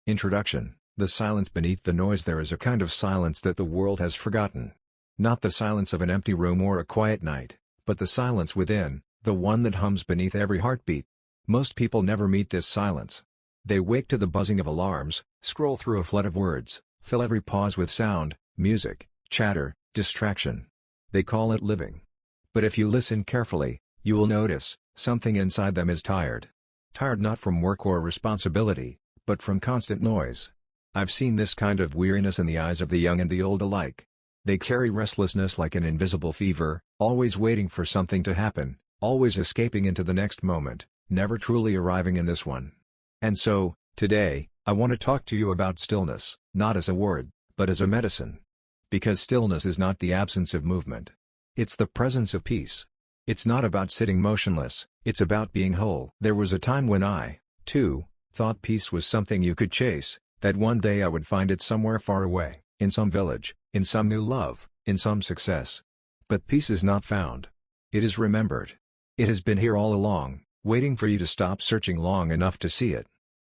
Introduction: the silence beneath the noise. There is a kind of silence that the world has forgotten. Not the silence of an empty room or a quiet night, but the silence within, the one that hums beneath every heartbeat. Most people never meet this silence. They wake to the buzzing of alarms, scroll through a flood of words, fill every pause with sound, music, chatter, distraction. They call it living. But if you listen carefully, you will notice, something inside them is tired. Tired not from work or responsibility, but from constant noise. I've seen this kind of weariness in the eyes of the young and the old alike. They carry restlessness like an invisible fever, always waiting for something to happen, always escaping into the next moment, never truly arriving in this one. And so, today, I want to talk to you about stillness, not as a word, but as a medicine. Because stillness is not the absence of movement. It's the presence of peace. It's not about sitting motionless, it's about being whole. There was a time when I, too, thought peace was something you could chase, that one day I would find it somewhere far away, in some village, in some new love, in some success. But peace is not found. It is remembered. It has been here all along, waiting for you to stop searching long enough to see it.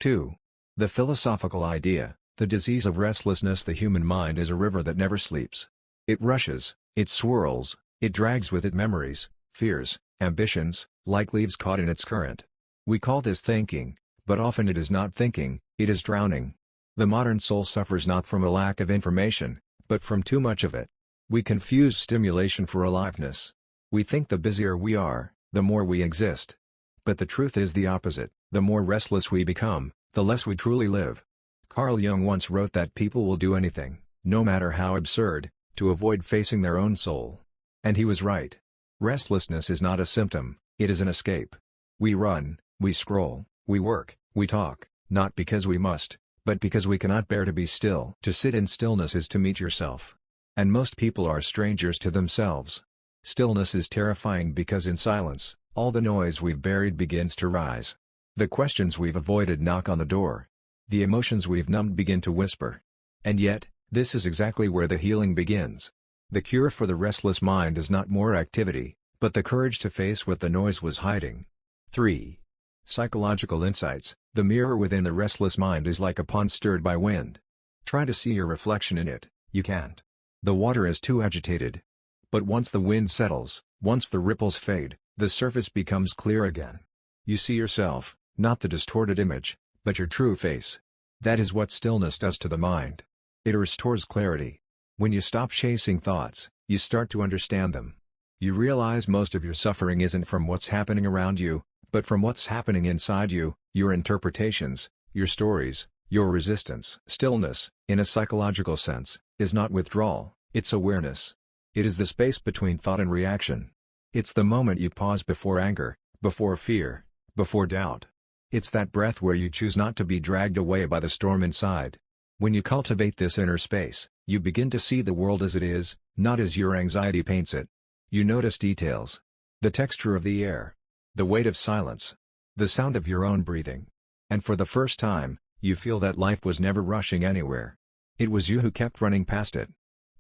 2. The philosophical idea, the disease of restlessness. The human mind is a river that never sleeps. It rushes, it swirls, it drags with it memories, fears, ambitions, like leaves caught in its current. We call this thinking, but often it is not thinking, it is drowning. The modern soul suffers not from a lack of information, but from too much of it. We confuse stimulation for aliveness. We think the busier we are, the more we exist. But the truth is the opposite: the more restless we become, the less we truly live. Carl Jung once wrote that people will do anything, no matter how absurd, to avoid facing their own soul. And he was right. Restlessness is not a symptom, it is an escape. We run, we scroll, we work, we talk, not because we must, but because we cannot bear to be still. To sit in stillness is to meet yourself. And most people are strangers to themselves. Stillness is terrifying because in silence, all the noise we've buried begins to rise. The questions we've avoided knock on the door. The emotions we've numbed begin to whisper. And yet, this is exactly where the healing begins. The cure for the restless mind is not more activity, but the courage to face what the noise was hiding. 3. Psychological insights. The mirror within the restless mind is like a pond stirred by wind. Try to see your reflection in it, you can't. The water is too agitated. But once the wind settles, once the ripples fade, the surface becomes clear again. You see yourself, not the distorted image, but your true face. That is what stillness does to the mind. It restores clarity. When you stop chasing thoughts, you start to understand them. You realize most of your suffering isn't from what's happening around you, but from what's happening inside you, your interpretations, your stories, your resistance. Stillness, in a psychological sense, is not withdrawal, it's awareness. It is the space between thought and reaction. It's the moment you pause before anger, before fear, before doubt. It's that breath where you choose not to be dragged away by the storm inside. When you cultivate this inner space, you begin to see the world as it is, not as your anxiety paints it. You notice details. The texture of the air. The weight of silence. The sound of your own breathing. And for the first time, you feel that life was never rushing anywhere. It was you who kept running past it.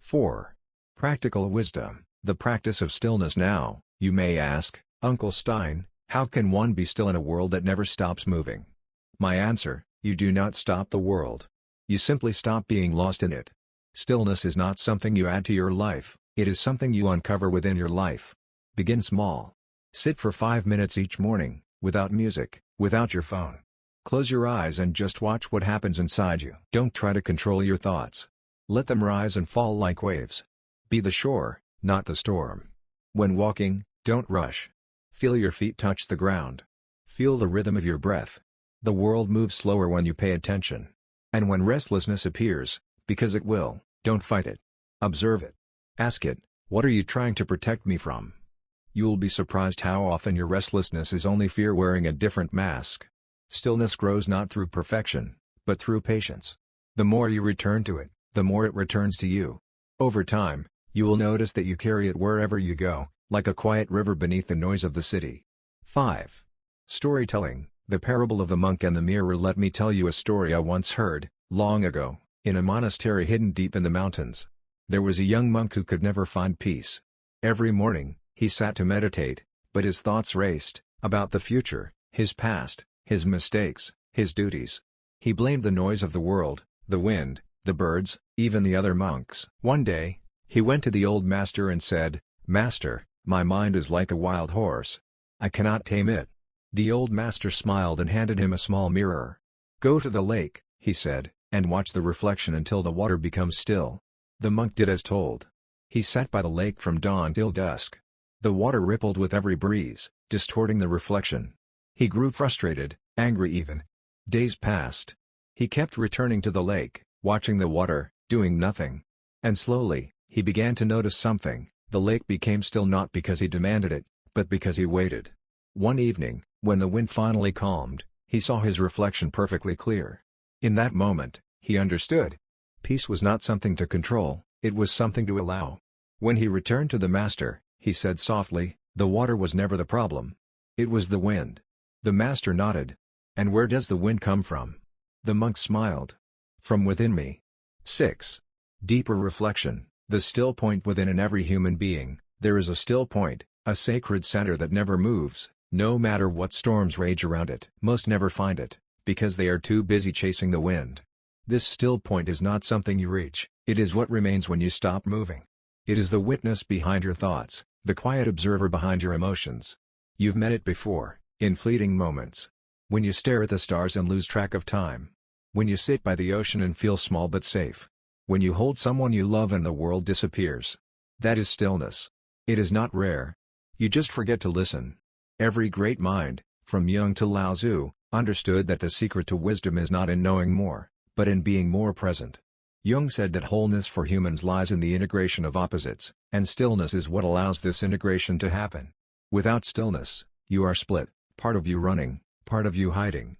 4. Practical wisdom. The practice of stillness. Now, you may ask, Uncle Stein, how can one be still in a world that never stops moving? My answer: you do not stop the world. You simply stop being lost in it. Stillness is not something you add to your life, it is something you uncover within your life. Begin small. Sit for 5 minutes each morning, without music, without your phone. Close your eyes and just watch what happens inside you. Don't try to control your thoughts. Let them rise and fall like waves. Be the shore, not the storm. When walking, don't rush. Feel your feet touch the ground. Feel the rhythm of your breath. The world moves slower when you pay attention. And when restlessness appears, because it will, don't fight it. Observe it. Ask it, what are you trying to protect me from? You'll be surprised how often your restlessness is only fear wearing a different mask. Stillness grows not through perfection, but through patience. The more you return to it, the more it returns to you. Over time, you will notice that you carry it wherever you go, like a quiet river beneath the noise of the city. 5. Storytelling. The parable of the monk and the mirror. Let me tell you a story I once heard, long ago, in a monastery hidden deep in the mountains. There was a young monk who could never find peace. Every morning, he sat to meditate, but his thoughts raced, about the future, his past, his mistakes, his duties. He blamed the noise of the world, the wind, the birds, even the other monks. One day, he went to the old master and said, "Master, my mind is like a wild horse. I cannot tame it." The old master smiled and handed him a small mirror. "Go to the lake," he said, "and watch the reflection until the water becomes still." The monk did as told. He sat by the lake from dawn till dusk. The water rippled with every breeze, distorting the reflection. He grew frustrated, angry even. Days passed. He kept returning to the lake, watching the water, doing nothing. And slowly, he began to notice something. The lake became still not because he demanded it, but because he waited. One evening, when the wind finally calmed, he saw his reflection perfectly clear. In that moment, he understood. Peace was not something to control, it was something to allow. When he returned to the master, he said softly, "The water was never the problem. It was the wind." The master nodded. "And where does the wind come from?" The monk smiled. "From within me." 6. Deeper reflection. The still point within in every human being. There is a still point, a sacred center that never moves, no matter what storms rage around it. Most never find it, because they are too busy chasing the wind. This still point is not something you reach, it is what remains when you stop moving. It is the witness behind your thoughts, the quiet observer behind your emotions. You've met it before, in fleeting moments. When you stare at the stars and lose track of time. When you sit by the ocean and feel small but safe. When you hold someone you love and the world disappears. That is stillness. It is not rare. You just forget to listen. Every great mind, from Jung to Lao Tzu, understood that the secret to wisdom is not in knowing more, but in being more present. Jung said that wholeness for humans lies in the integration of opposites, and stillness is what allows this integration to happen. Without stillness, you are split, part of you running, part of you hiding.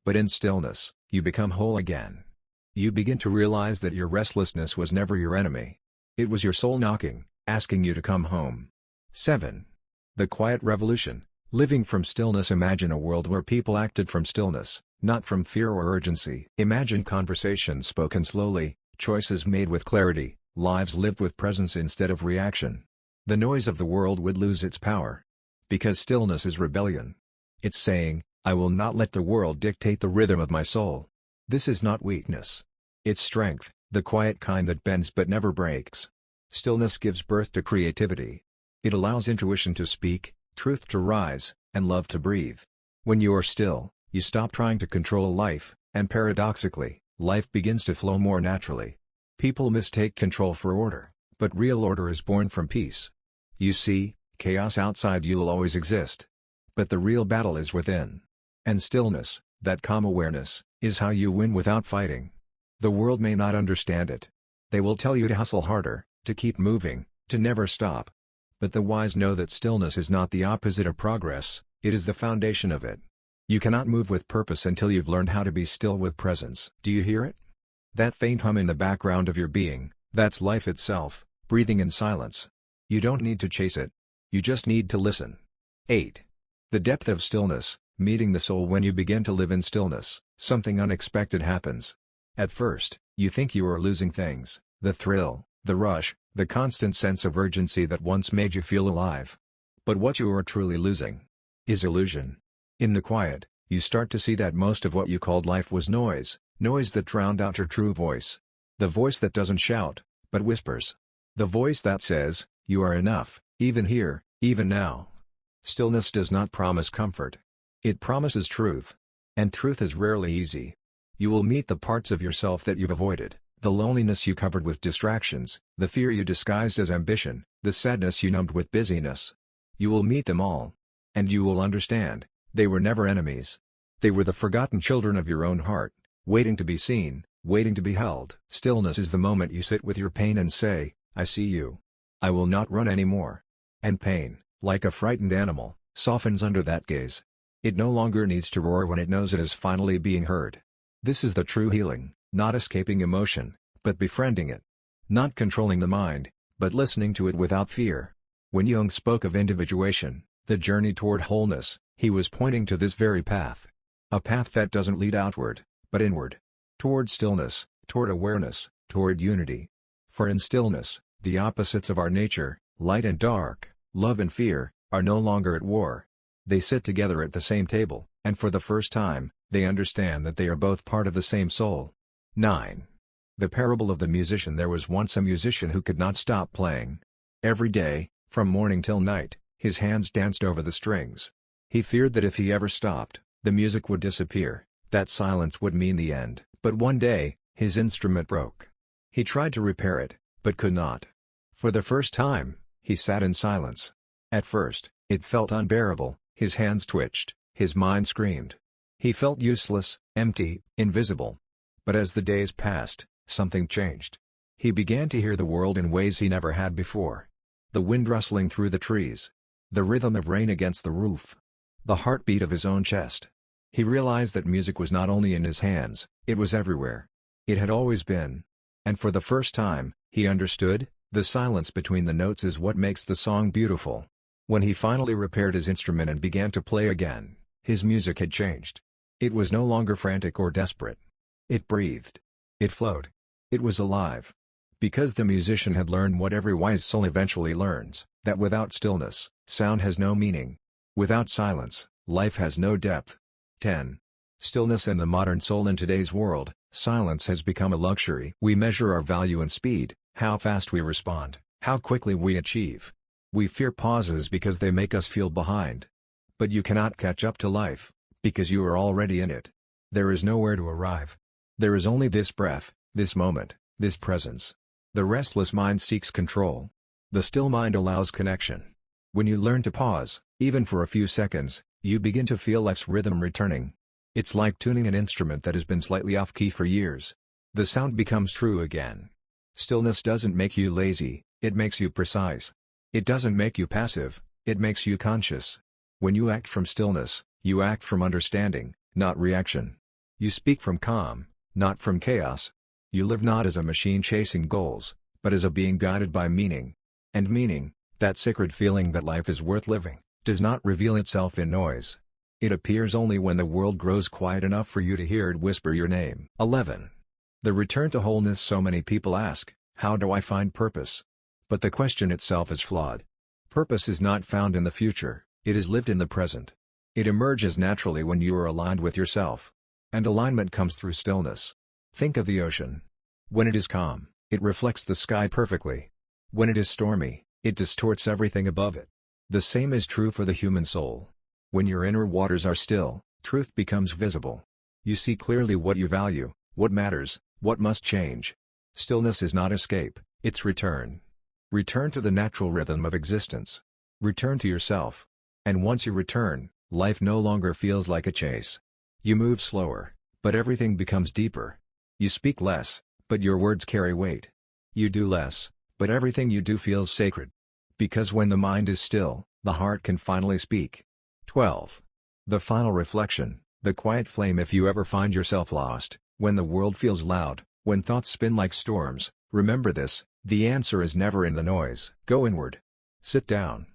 But in stillness, you become whole again. You begin to realize that your restlessness was never your enemy. It was your soul knocking, asking you to come home. 7. The quiet revolution. Living from stillness. Imagine a world where people acted from stillness, not from fear or urgency. Imagine conversations spoken slowly, choices made with clarity, lives lived with presence instead of reaction. The noise of the world would lose its power. Because stillness is rebellion. It's saying, "I will not let the world dictate the rhythm of my soul." This is not weakness. It's strength, the quiet kind that bends but never breaks. Stillness gives birth to creativity. It allows intuition to speak, truth to rise, and love to breathe. When you are still, you stop trying to control life, and paradoxically, life begins to flow more naturally. People mistake control for order, but real order is born from peace. You see, chaos outside you will always exist. But the real battle is within. And stillness, that calm awareness, is how you win without fighting. The world may not understand it. They will tell you to hustle harder, to keep moving, to never stop. But the wise know that stillness is not the opposite of progress, it is the foundation of it. You cannot move with purpose until you've learned how to be still with presence. Do you hear it? That faint hum in the background of your being, that's life itself, breathing in silence. You don't need to chase it. You just need to listen. 8. The depth of stillness. Meeting the soul. When you begin to live in stillness, something unexpected happens. At first, you think you are losing things, the thrill, the rush, the constant sense of urgency that once made you feel alive. But what you are truly losing is illusion. In the quiet, you start to see that most of what you called life was noise, noise that drowned out your true voice. The voice that doesn't shout, but whispers. The voice that says, "You are enough, even here, even now." Stillness does not promise comfort. It promises truth. And truth is rarely easy. You will meet the parts of yourself that you've avoided, the loneliness you covered with distractions, the fear you disguised as ambition, the sadness you numbed with busyness. You will meet them all. And you will understand, they were never enemies. They were the forgotten children of your own heart, waiting to be seen, waiting to be held. Stillness is the moment you sit with your pain and say, "I see you. I will not run anymore." And pain, like a frightened animal, softens under that gaze. It no longer needs to roar when it knows it is finally being heard. This is the true healing, not escaping emotion, but befriending it. Not controlling the mind, but listening to it without fear. When Jung spoke of individuation, the journey toward wholeness, he was pointing to this very path. A path that doesn't lead outward, but inward. Toward stillness, toward awareness, toward unity. For in stillness, the opposites of our nature, light and dark, love and fear, are no longer at war. They sit together at the same table, and for the first time, They understand that they are both part of the same soul. 9. The parable of the musician. There was once a musician who could not stop playing. Every day, from morning till night, his hands danced over the strings. He feared that if he ever stopped, the music would disappear, that silence would mean the end. But one day, his instrument broke. He tried to repair it, but could not. For the first time, he sat in silence. At first, it felt unbearable, his hands twitched, his mind screamed. He felt useless, empty, invisible. But as the days passed, something changed. He began to hear the world in ways he never had before. The wind rustling through the trees. The rhythm of rain against the roof. The heartbeat of his own chest. He realized that music was not only in his hands, it was everywhere. It had always been. And for the first time, he understood, the silence between the notes is what makes the song beautiful. When he finally repaired his instrument and began to play again, his music had changed. It was no longer frantic or desperate. It breathed. It flowed. It was alive. Because the musician had learned what every wise soul eventually learns, that without stillness, sound has no meaning. Without silence, life has no depth. 10. Stillness and the modern soul. In today's world, silence has become a luxury. We measure our value in speed, how fast we respond, how quickly we achieve. We fear pauses because they make us feel behind. But you cannot catch up to life, because you are already in it. There is nowhere to arrive. There is only this breath, this moment, this presence. The restless mind seeks control. The still mind allows connection. When you learn to pause, even for a few seconds, you begin to feel life's rhythm returning. It's like tuning an instrument that has been slightly off-key for years. The sound becomes true again. Stillness doesn't make you lazy, it makes you precise. It doesn't make you passive, it makes you conscious. When you act from stillness, you act from understanding, not reaction. You speak from calm, not from chaos. You live not as a machine chasing goals, but as a being guided by meaning. And meaning, that sacred feeling that life is worth living, does not reveal itself in noise. It appears only when the world grows quiet enough for you to hear it whisper your name. 11. The return to wholeness. So many people ask, how do I find purpose? But the question itself is flawed. Purpose is not found in the future, it is lived in the present. It emerges naturally when you are aligned with yourself. And alignment comes through stillness. Think of the ocean. When it is calm, it reflects the sky perfectly. When it is stormy, it distorts everything above it. The same is true for the human soul. When your inner waters are still, truth becomes visible. You see clearly what you value, what matters, what must change. Stillness is not escape, it's return. Return to the natural rhythm of existence. Return to yourself. And once you return, life no longer feels like a chase. You move slower, but everything becomes deeper. You speak less, but your words carry weight. You do less, but everything you do feels sacred. Because when the mind is still, the heart can finally speak. 12. The final reflection, the quiet flame. If you ever find yourself lost, when the world feels loud, when thoughts spin like storms, remember this, the answer is never in the noise. Go inward. Sit down.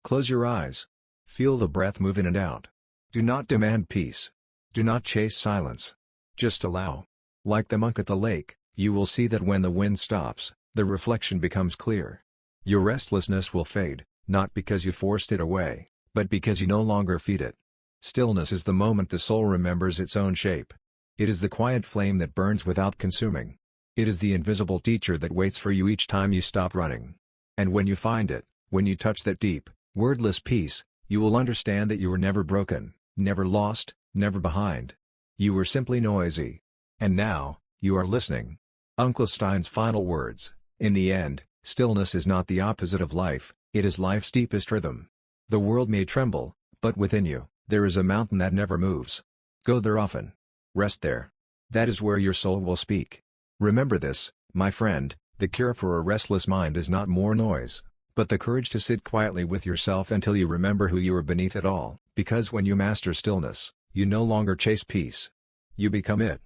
Close your eyes. Feel the breath move in and out. Do not demand peace. Do not chase silence. Just allow. Like the monk at the lake, you will see that when the wind stops, the reflection becomes clear. Your restlessness will fade, not because you forced it away, but because you no longer feed it. Stillness is the moment the soul remembers its own shape. It is the quiet flame that burns without consuming. It is the invisible teacher that waits for you each time you stop running. And when you find it, when you touch that deep, wordless peace, you will understand that you were never broken, never lost, never behind. You were simply noisy. And now, you are listening. Uncle Stein's final words: in the end, stillness is not the opposite of life, it is life's deepest rhythm. The world may tremble, but within you, there is a mountain that never moves. Go there often. Rest there. That is where your soul will speak. Remember this, my friend, the cure for a restless mind is not more noise, but the courage to sit quietly with yourself until you remember who you are beneath it all. Because when you master stillness, you no longer chase peace. You become it.